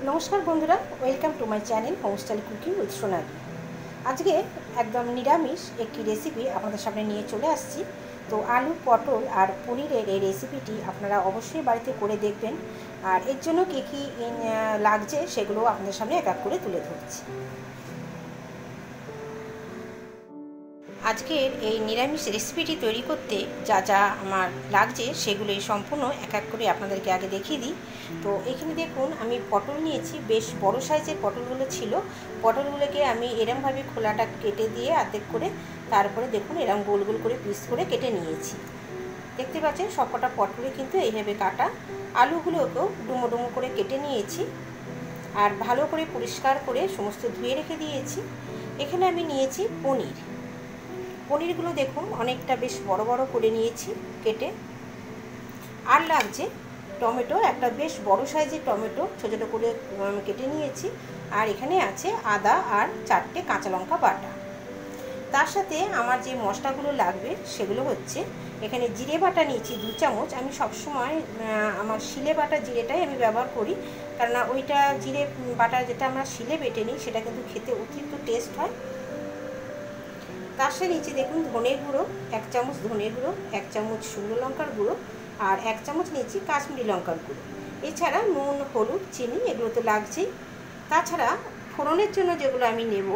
नमस्कार बंधुरा welcome to my channel homestyle cooking with Sonali. आज के एकदम निरामिष एक रेसिपि आपनादेर सामने निये चले आसछि। तो आलू पटल और पनीरेर এই রেসিপিটি আপনারা অবশ্যই বাড়িতে করে দেখবেন আর এর জন্য কি কি লাগছে সেগুলো আপনাদের সামনে এক এক করে তুলে ধরছি। আজকের এই নিরামিষ রেসিপিটি তৈরি করতে যা যা আমার লাগছে সেগুলো সম্পূর্ণ এক এক করে আপনাদেরকে আগে দেখিয়ে দিই। তো এখানে দেখুন আমি পটল নিয়েছি, বেশ বড় সাইজের পটলগুলো ছিল। পটলগুলোকে আমি এরমভাবে খোলাটা কেটে দিয়ে অর্ধেক করে তারপরে দেখুন এরম গোল গোল করে পিস করে কেটে নিয়েছি। দেখতে পাচ্ছেন সবকটা পটলে কিন্তু এইভাবে কাটা। আলুগুলোকেও ডুমো ডুমো করে কেটে নিয়েছি আর ভালো করে পরিষ্কার করে সমস্ত ধুয়ে রেখে দিয়েছি। এখানে আমি নিয়েছি পনির। পনিরগুলো দেখুন অনেকটা বেশ বড় বড় করে নিয়েছি কেটে। আর লাগছে টমেটো, একটা বেশ বড় সাইজের টমেটো ছোটো ছোটো করে কেটে নিয়েছি। আর এখানে আছে আদা আর 4টে কাঁচা লঙ্কা বাটা। তার সাথে আমার যে মশলাগুলো লাগবে সেগুলো হচ্ছে এখানে জিরে বাটা নিয়েছি 2 চামচ। আমি সবসময় আমার শিলে বাটা জিরেটাই আমি ব্যবহার করি, কেননা ওইটা জিরে বাটা যেটা আমরা শিলে বেটে নিই সেটা কিন্তু খেতে অতিরিক্ত টেস্ট হয়। তার সাথে নিচে দেখুন ধনে গুঁড়ো 1 চামচ, ধনে গুঁড়ো 1 চামচ, শুকনো লঙ্কার গুঁড়ো আর 1 চামচ নিয়েছি কাশ্মীরি লঙ্কার গুঁড়ো। এছাড়া নুন, হলুদ, চিনি এগুলো তো লাগছেই। তাছাড়া ফোড়নের জন্য যেগুলো আমি নেব,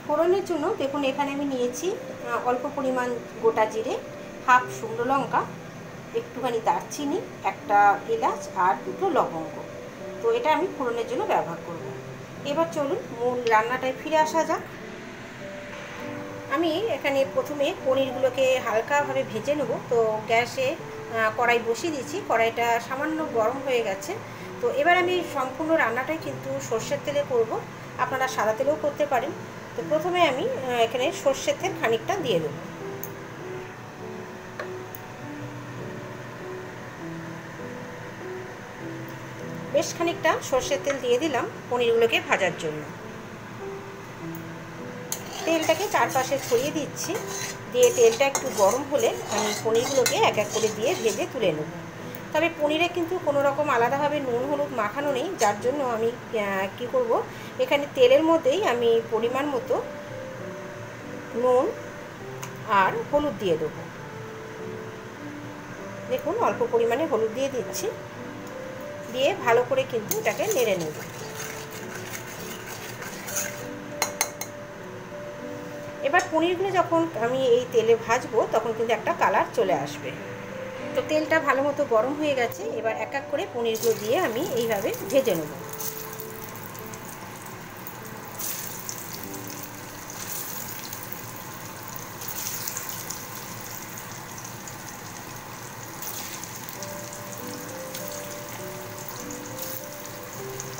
ফোড়নের জন্য দেখুন এখানে আমি নিয়েছি অল্প পরিমাণ গোটা জিরে, হাফ শুকনো লঙ্কা, একটুখানি দারচিনি, একটা এলাচ আর 2টো লবঙ্গ। তো এটা আমি ফোড়নের জন্য ব্যবহার করব। এবার চলুন মূল রান্নাটায় ফিরে আসা যাক। আমি এখানে প্রথমে পনিরগুলোকে হালকাভাবে ভেজে নেব। তো গ্যাসে কড়াই বসিয়ে দিয়েছি, কড়াইটা সামান্য গরম হয়ে গেছে। তো এবার আমি সম্পূর্ণ রান্নাটাই কিন্তু সর্ষের তেলে করব, আপনারা সাদা তেলেও করতে পারেন। তো প্রথমে আমি এখানে সর্ষের তেল খানিকটা দিয়ে দেব। বেশ খানিকটা সর্ষের তেল দিয়ে দিলাম পনিরগুলোকে ভাজার জন্য। তেলটাকে চারপাশে ছড়িয়ে দিচ্ছি, দিয়ে তেলটা একটু গরম হলে আমি পনিরগুলোকে এক এক করে দিয়ে ভেজে তুলে নেব। তবে পনিরে কিন্তু কোনো রকম আলাদাভাবে নুন হলুদ মাখানো নেই, যার জন্য আমি কি করব এখানে তেলের মধ্যেই আমি পরিমাণ মতো নুন আর হলুদ দিয়ে দেবো। দেখুন অল্প পরিমাণে হলুদ দিয়ে দিচ্ছি, দিয়ে ভালো করে কিন্তু এটাকে নেড়ে নেব। এবার পনিরগুলো যখন আমি এই তেলে ভাজবো তখন কিন্তু একটা কালার চলে আসবে। তো তেলটা ভালো মতো গরম হয়ে গেছে। এবার এক এক করে পনিরগুলো দিয়ে আমি এইভাবে ভেজে নেব।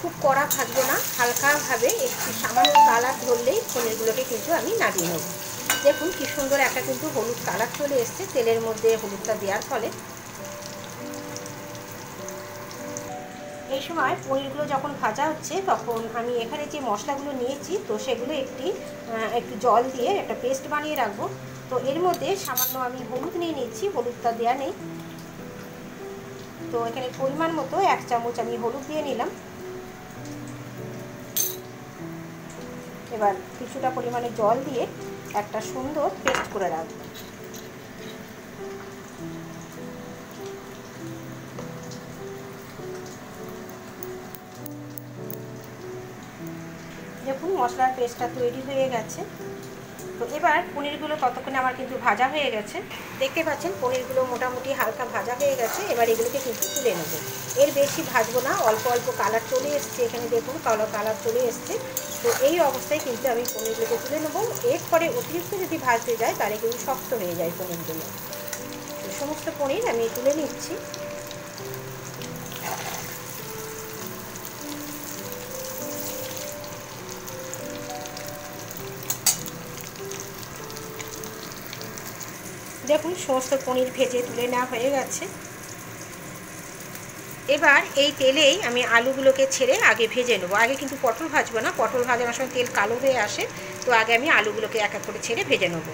খুব কড়া থাকবে না, হালকাভাবে একটু সামান্য কালার ধরলেই পনিরগুলোকে কিন্তু আমি নামিয়ে নেব। দেখুন কি সুন্দর একটা কিন্তু হলুদ কালার চলে এসছে তেলের মধ্যে হলুদটা দেওয়ার ফলে। এই সময় পনিরগুলো যখন ভাজা হচ্ছে তখন আমি এখানে যে মশলাগুলো নিয়েছি তো সেগুলো একটু জল দিয়ে একটা পেস্ট বানিয়ে রাখবো। তো এর মধ্যে সামান্য আমি হলুদ নিয়ে নিচ্ছি, হলুদটা দেওয়া নেই। তো এখানে পরিমাণ মতো 1 চামচ আমি হলুদ দিয়ে নিলাম। এবার কিছুটা পরিমাণে জল দিয়ে একটা সুন্দর পেস্ট করে রাখবো। দেখুন মশলার পেস্টটা তৈরি হয়ে গেছে। তো এবার পনিরগুলো ততক্ষণে আমার কিন্তু ভাজা হয়ে গেছে। দেখতে পাচ্ছেন পনিরগুলো মোটামুটি হালকা ভাজা হয়ে গেছে। এবার এগুলোকে কিন্তু তুলে নেব। এর বেশি ভাজবো না, অল্প অল্প কালার চলে এসছে, এখানে দেখুন কালো কালার চলে এসছে। তো এই অবস্থায় কিন্তু আমি পনিরগুলোকে তুলে নেব। এরপরে অতিরিক্ত যদি ভাজতে যায় তাহলে কিন্তু শক্ত হয়ে যায় পনিরগুলো। তো সমস্ত পনির আমি তুলে নিচ্ছি। দেখুন সমস্ত পনির ভেজে তুলে নেওয়া হয়ে গেছে। এবার এই তেলেই আমি আলুগুলোকে ছেড়ে আগে ভেজে নেবো। আগে কিন্তু পটল ভাজবো না, পটল ভাজানোর সময় তেল কালো হয়ে আসে। তো আগে আমি আলুগুলোকে এক এক করে ছেড়ে ভেজে নেবো।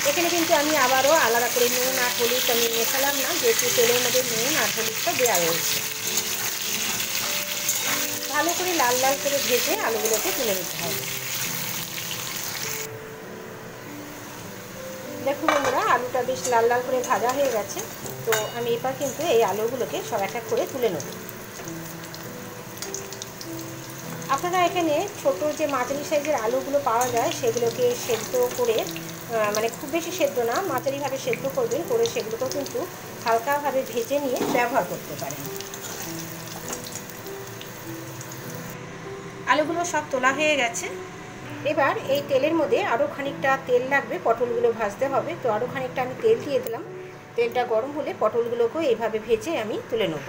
এখানে কিন্তু আমি আবারও আলাদা করে নুন আর হলুদ আমি মেশালাম না, যেহেতু তেলের মধ্যে নুন আর হলুদটা দেওয়া রয়েছে। ভালো করে লাল লাল করে ভেজে আলুগুলোকে তুলে নিতে হবে। দেখুন বন্ধুরা, আলুটা বেশ লাল লাল করে ভাজা হয়ে গেছে। তো আমি এবার কিন্তু এই আলুগুলোকে সব এক এক করে তুলে নেব। আপনারা এখানে ছোট যে মাঝারি সাইজের আলুগুলো পাওয়া যায় সেগুলোকে সেদ্ধ করে, মানে খুব বেশি সেদ্ধ না, মাঝারিভাবে সেদ্ধ করবেন, করে সেগুলোকেও কিন্তু হালকাভাবে ভেজে নিয়ে ব্যবহার করতে পারেন। আলুগুলো সব তোলা হয়ে গেছে। এবার এই তেলের মধ্যে আরও খানিকটা তেল লাগবে, পটলগুলো ভাজতে হবে। তো আরও খানিকটা আমি তেল দিয়ে দিলাম। তেলটা গরম হলে পটলগুলোকেও এইভাবে ভেজে আমি তুলে নেব।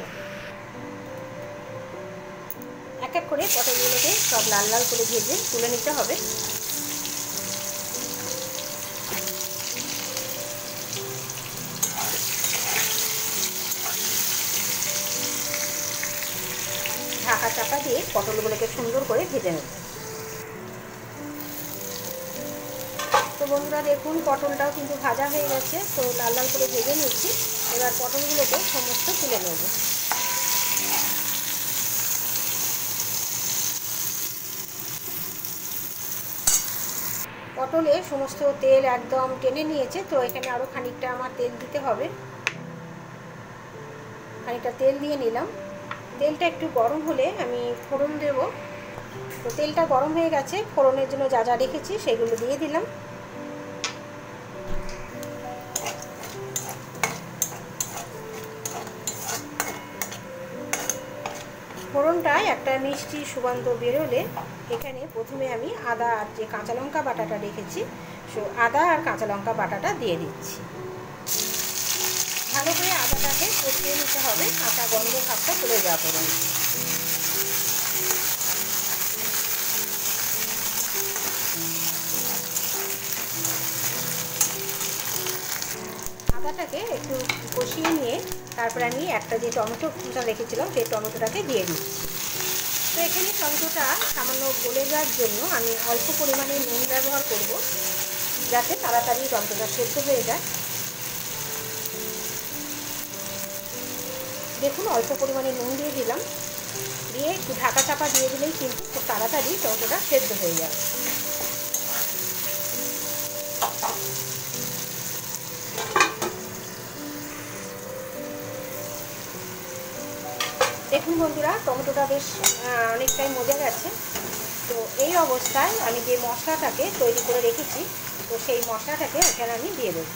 এক এক করে পটলগুলোকে সব লাল লাল করে ভেজে তুলে নিতে হবে। ঢাকা চাপা দিয়ে পটলগুলোকে সুন্দর করে ভেজে নেব। তো বন্ধুরা দেখুন, পটলটাও কিন্তু ভাজা হয়ে গেছে। তো লাল লাল করে ভেজে নিচ্ছি। এবার পটলগুলোকে সমস্ত তুলে নেব। পটলে সমস্ত তেল একদম টেনে নিয়েছে। তো এখানে আরও খানিকটা আমার তেল দিতে হবে। খানিকটা তেল দিয়ে নিলাম। তেলটা একটু গরম হলে আমি ফোড়ন দেব। তো তেলটা গরম হয়ে গেছে। ফোড়নের জন্য যা যা রেখেছি সেগুলো দিয়ে দিলাম। ফোড়নটায় একটা মিষ্টি সুগন্ধ বেরোলে এখানে প্রথমে আমি আদা আর যে কাঁচা লঙ্কা বাটাটা রেখেছি, আদা আর কাঁচা লঙ্কা বাটাটা দিয়ে দিচ্ছি। ভালো করে আদাটাকে কষিয়ে নিতে হবে, কাঁচা গন্ধ ভাবটা চলে যাওয়া পর্যন্ত। আদাটাকে একটু কষিয়ে নিয়ে তারপরে আমি একটা যে টমেটোটা রেখেছিলাম সেই টমেটোটাকে দিয়ে দিচ্ছি। তো এখানে টমেটোটা সামান্য গলে যাওয়ার জন্য আমি অল্প পরিমাণে নুন ব্যবহার করব, যাতে তাড়াতাড়ি টমেটোটা সেদ্ধ হয়ে যায়। দেখুন, অল্প পরিমাণে নুন দিয়ে দিলাম। দিয়ে একটু ঢাকা চাপা দিয়ে দিলেই কিন্তু খুব তাড়াতাড়ি টমেটোটা সেদ্ধ হয়ে যাবে। দেখুন বন্ধুরা, টমেটোটা বেশ অনেকটাই মজে গেছে। তো এই অবস্থায় আমি যে মশলাটাকে তৈরি করে রেখেছি, তো সেই মশলাটাকে এখানে আমি দিয়ে দেবো।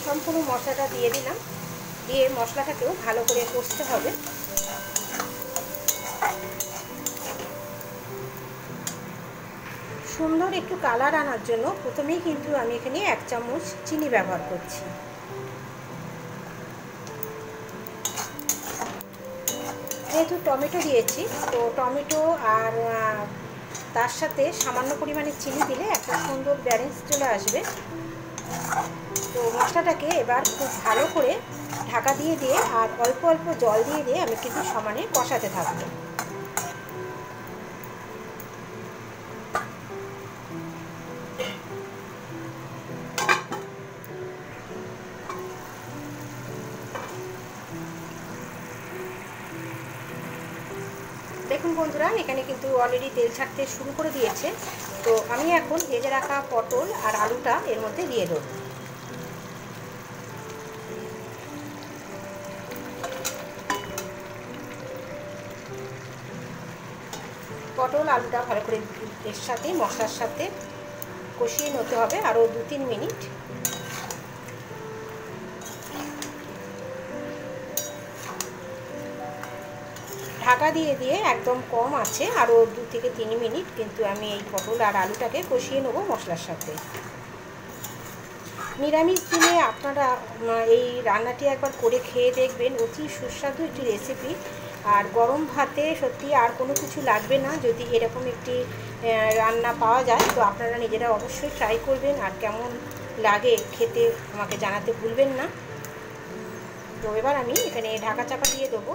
সম্পূর্ণ মশলাটা দিয়ে দিলাম। দিয়ে মশলাটাকেও ভালো করে কষতে হবে। সুন্দর একটু কালার আনার জন্য প্রথমেই কিন্তু আমি এখানে 1 চামচ চিনি ব্যবহার করছি। যেহেতু টমেটো দিয়েছি, তো টমেটো আর তার সাথে সামান্য পরিমাণে চিনি দিলে একটা সুন্দর ব্যালেন্স চলে আসবে। তো মশলাটাকে এবার খুব ভালো করে ঢাকা দিয়ে দিয়ে আর অল্প অল্প জল দিয়ে দিয়ে আমি কিন্তু সমানে কষাতে থাকবো। দেখুন বন্ধুরা, এখানে কিন্তু অলরেডি তেল ছাড়তে শুরু করে দিয়েছে। তো আমি এখন ভেজে রাখা পটল আর আলুটা এর মধ্যে দিয়ে দেবো। পটল আলুটা ভালো করে এর সাথে মশলার সাথে কষিয়ে নিতে হবে আরও 2-3 মিনিট। ঢাকা দিয়ে দিয়ে একদম কম আছে আরও 2 থেকে 3 মিনিট কিন্তু আমি এই পটল আর আলুটাকে কষিয়ে নেবো মশলার সাথে। নিরামিষ দিনে আপনারা এই রান্নাটি একবার করে খেয়ে দেখবেন, অতি সুস্বাদু একটি রেসিপি। আর গরম ভাতে সত্যি আর কোনো কিছু লাগবে না যদি এরকম একটি রান্না পাওয়া যায়। তো আপনারা নিজেরা অবশ্যই ট্রাই করবেন, আর কেমন লাগে খেতে আমাকে জানাতে ভুলবেন না। তো এবার আমি এখানে ঢাকা চাপা দিয়ে দেবো।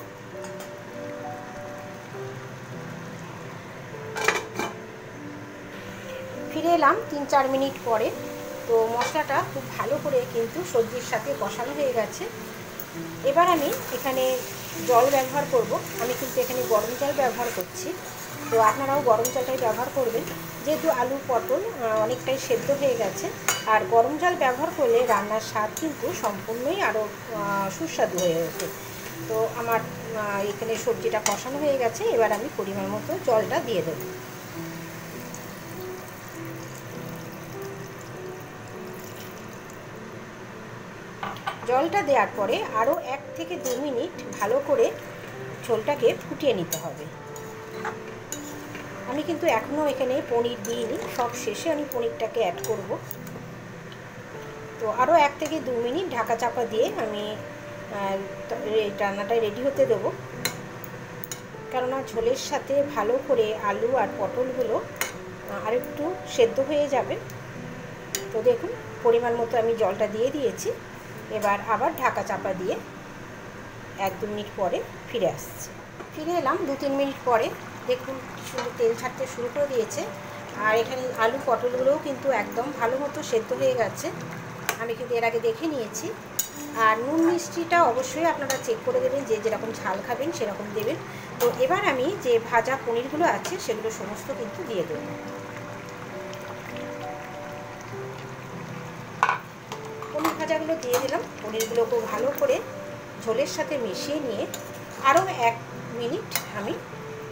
ফিরে এলাম 3-4 মিনিট পরে। তো মশলাটা খুব ভালো করে কিন্তু সবজির সাথে কষানো হয়ে গেছে। এবার আমি এখানে জল ব্যবহার করব। আমি কিন্তু এখানে গরম জল ব্যবহার করছি, তো আপনারাও গরম জলটাই ব্যবহার করবেন, যেহেতু আলু পটল অনেকটাই সেদ্ধ হয়ে গেছে। আর গরম জল ব্যবহার করলে রান্নার স্বাদ কিন্তু সম্পূর্ণই আরও সুস্বাদু হয়ে ওঠে। তো আমার এখানে সবজিটা কষানো হয়ে গেছে, এবার আমি পরিমাণ মতো জলটা দিয়ে দেবো। জলটা দেওয়ার পরে আরও 1 থেকে 2 মিনিট ভালো করে ঝোলটাকে ফুটিয়ে নিতে হবে। আমি কিন্তু এখনও এখানে পনির দিইনি, সব শেষে আমি পনিরটাকে অ্যাড করব। তো আরও 1 থেকে 2 মিনিট ঢাকা চাপা দিয়ে আমি রান্নাটা রেডি হতে দেবো, কেননা ঝোলের সাথে ভালো করে আলু আর পটলগুলো আরেকটু সেদ্ধ হয়ে যাবে। তো দেখুন পরিমাণ মতো আমি জলটা দিয়ে দিয়েছি। এবার আবার ঢাকা চাপা দিয়ে 1-2 মিনিট পরে ফিরে আসছি। ফিরে এলাম 2-3 মিনিট পরে। দেখুন সুন্দর তেল ছাড়তে শুরু করে দিয়েছে, আর এখানে আলু পটলগুলোও কিন্তু একদম ভালো মতো সেদ্ধ হয়ে গেছে। আমি কিন্তু এর আগে দেখে নিয়েছি। আর নুন মিষ্টিটা অবশ্যই আপনারা চেক করে দেবেন, যে যেরকম ঝাল খাবেন সেরকম দেবেন। তো এবার আমি যে ভাজা পনিরগুলো আছে সেগুলো সমস্ত কিন্তু দিয়ে দেবো। পনির ভাজাগুলো দিয়ে দিলাম। পনিরগুলোকে ভালো করে ঝোলের সাথে মিশিয়ে নিয়ে আরও 1 মিনিট আমি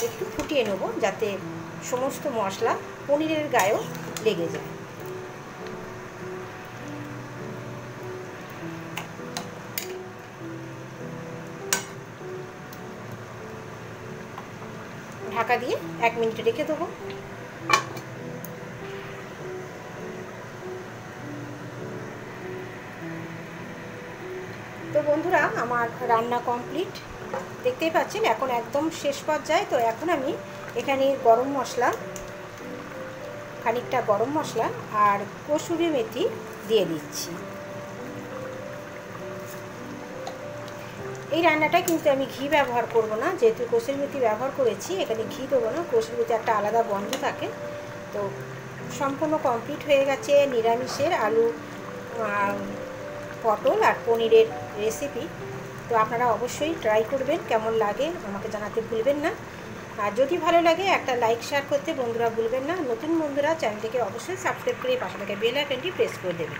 একটু ফুটিয়ে নেব, যাতে সমস্ত মশলা পনিরের গায়েও লেগে যায়। ঢাকা দিয়ে 1 মিনিট রেখে দেবো। তো বন্ধুরা, আমার রান্না কমপ্লিট, দেখতেই পাচ্ছেন এখন একদম শেষ পর্যায়ে। তো এখন আমি এখানে গরম মশলা, খানিকটা গরম মশলা আর কসুরি মেথি দিয়ে দিচ্ছি। এই রান্নাটায় কিন্তু আমি ঘি ব্যবহার করব না, যেহেতু কসুরি মেথি ব্যবহার করেছি, এখানে ঘি দেবো না। কসুরি মেথি একটা আলাদা গন্ধ থাকে। তো সম্পূর্ণ কমপ্লিট হয়ে গেছে নিরামিষের আলু পটল আর পনিরের রেসিপি। তো আপনারা অবশ্যই ট্রাই করবেন, কেমন লাগে আমাকে জানাতে ভুলবেন না। আর যদি ভালো লাগে একটা লাইক শেয়ার করতে বন্ধুরা ভুলবেন না। নতুন বন্ধুরা চ্যানেলটিকে অবশ্যই সাবস্ক্রাইব করে পাশে থাকা বেল আইকনটি প্রেস করে দেবেন।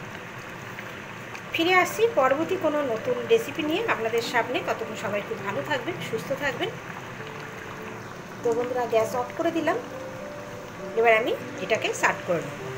ফিরে আসছি পরবর্তী কোনো নতুন রেসিপি নিয়ে আপনাদের সামনে। ততক্ষণ সবাই খুব ভালো থাকবেন, সুস্থ থাকবেন। তো বন্ধুরা, গ্যাস অফ করে দিলাম। এবার আমি এটাকে সার্ভ করে নেব।